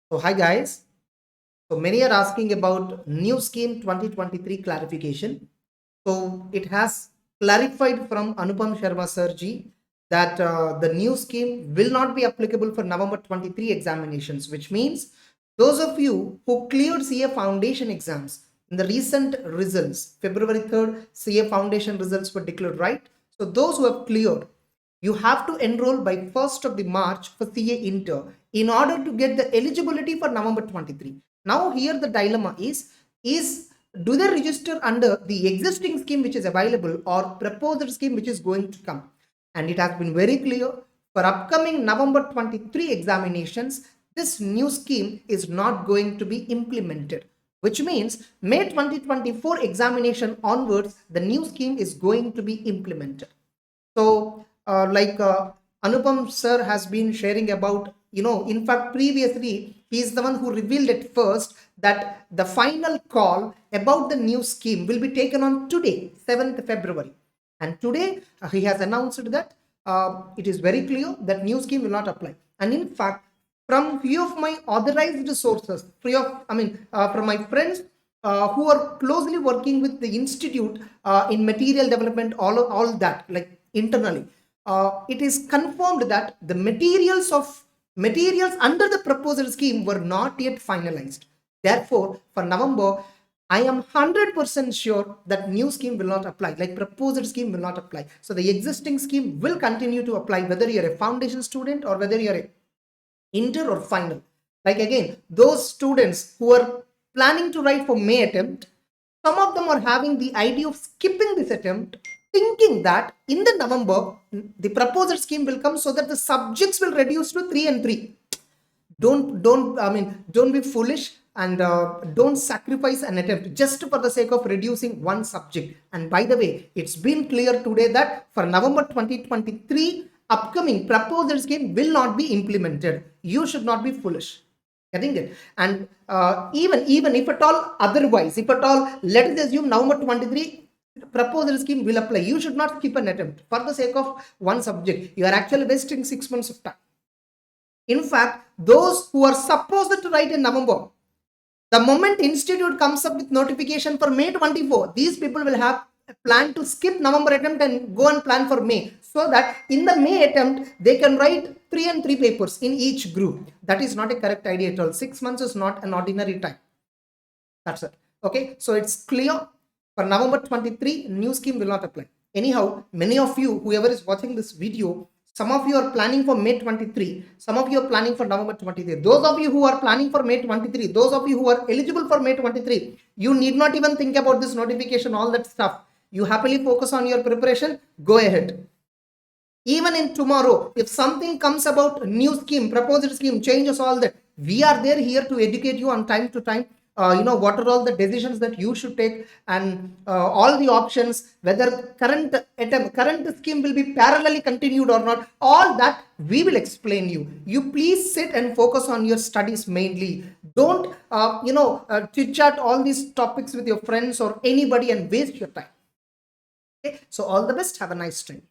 So hi guys. So many are asking about new scheme 2023 clarification. So it has clarified from Anupam Sharma sir ji that the new scheme will not be applicable for November 23 examinations, which means those of you who cleared CA foundation exams in the recent results, February 3rd, CA foundation results were declared, right? So those who have cleared, you have to enroll by 1st of the March for CA Inter in order to get the eligibility for November 23. Now here the dilemma is do they register under the existing scheme which is available or proposed scheme which is going to come? And it has been very clear for upcoming November 23 examinations, this new scheme is not going to be implemented, which means May 2024 examination onwards, the new scheme is going to be implemented. So, Anupam sir has been sharing about, in fact, previously, he is the one who revealed it first that the final call about the new scheme will be taken on today, 7th February. And today, he has announced that it is very clear that new scheme will not apply. And in fact, from few of my authorized sources, from my friends who are closely working with the institute in material development, all that, like internally, it is confirmed that the materials under the proposed scheme were not yet finalized. Therefore, for November, I am 100% sure that new scheme will not apply, like proposed scheme will not apply. So the existing scheme will continue to apply whether you're a foundation student or whether you're a inter or final. Like again, those students who are planning to write for May attempt, some of them are having the idea of skipping this attempt, thinking that in the November, the proposed scheme will come so that the subjects will reduce to 3 and 3. Don't be foolish and don't sacrifice an attempt just for the sake of reducing one subject. And by the way, it's been clear today that for November 2023 upcoming proposed scheme will not be implemented. You should not be foolish, getting it. And even if at all otherwise, if at all, let us assume November 23 proposed scheme will apply, you should not skip an attempt for the sake of one subject. You are actually wasting 6 months of time. In fact, those who are supposed to write in November, the moment institute comes up with notification for May 24, these people will have a plan to skip November attempt and go and plan for May, so that in the May attempt they can write 3 and 3 papers in each group. That is not a correct idea at all. 6 months is not an ordinary time. That's it. Okay, so it's clear for November 23 new scheme will not apply. Anyhow, many of you, whoever is watching this video, some of you are planning for May 23, some of you are planning for November 23. Those of you who are planning for May 23, those of you who are eligible for May 23, you need not even think about this notification, all that stuff. You happily focus on your preparation, go ahead. Even in tomorrow, if something comes about new scheme, proposed scheme, changes, all that, we are there here to educate you on time to time. What are all the decisions that you should take, and all the options, whether current scheme will be parallelly continued or not, all that we will explain you. You please sit and focus on your studies mainly. Don't chit chat all these topics with your friends or anybody and waste your time. Okay, so all the best. Have a nice time.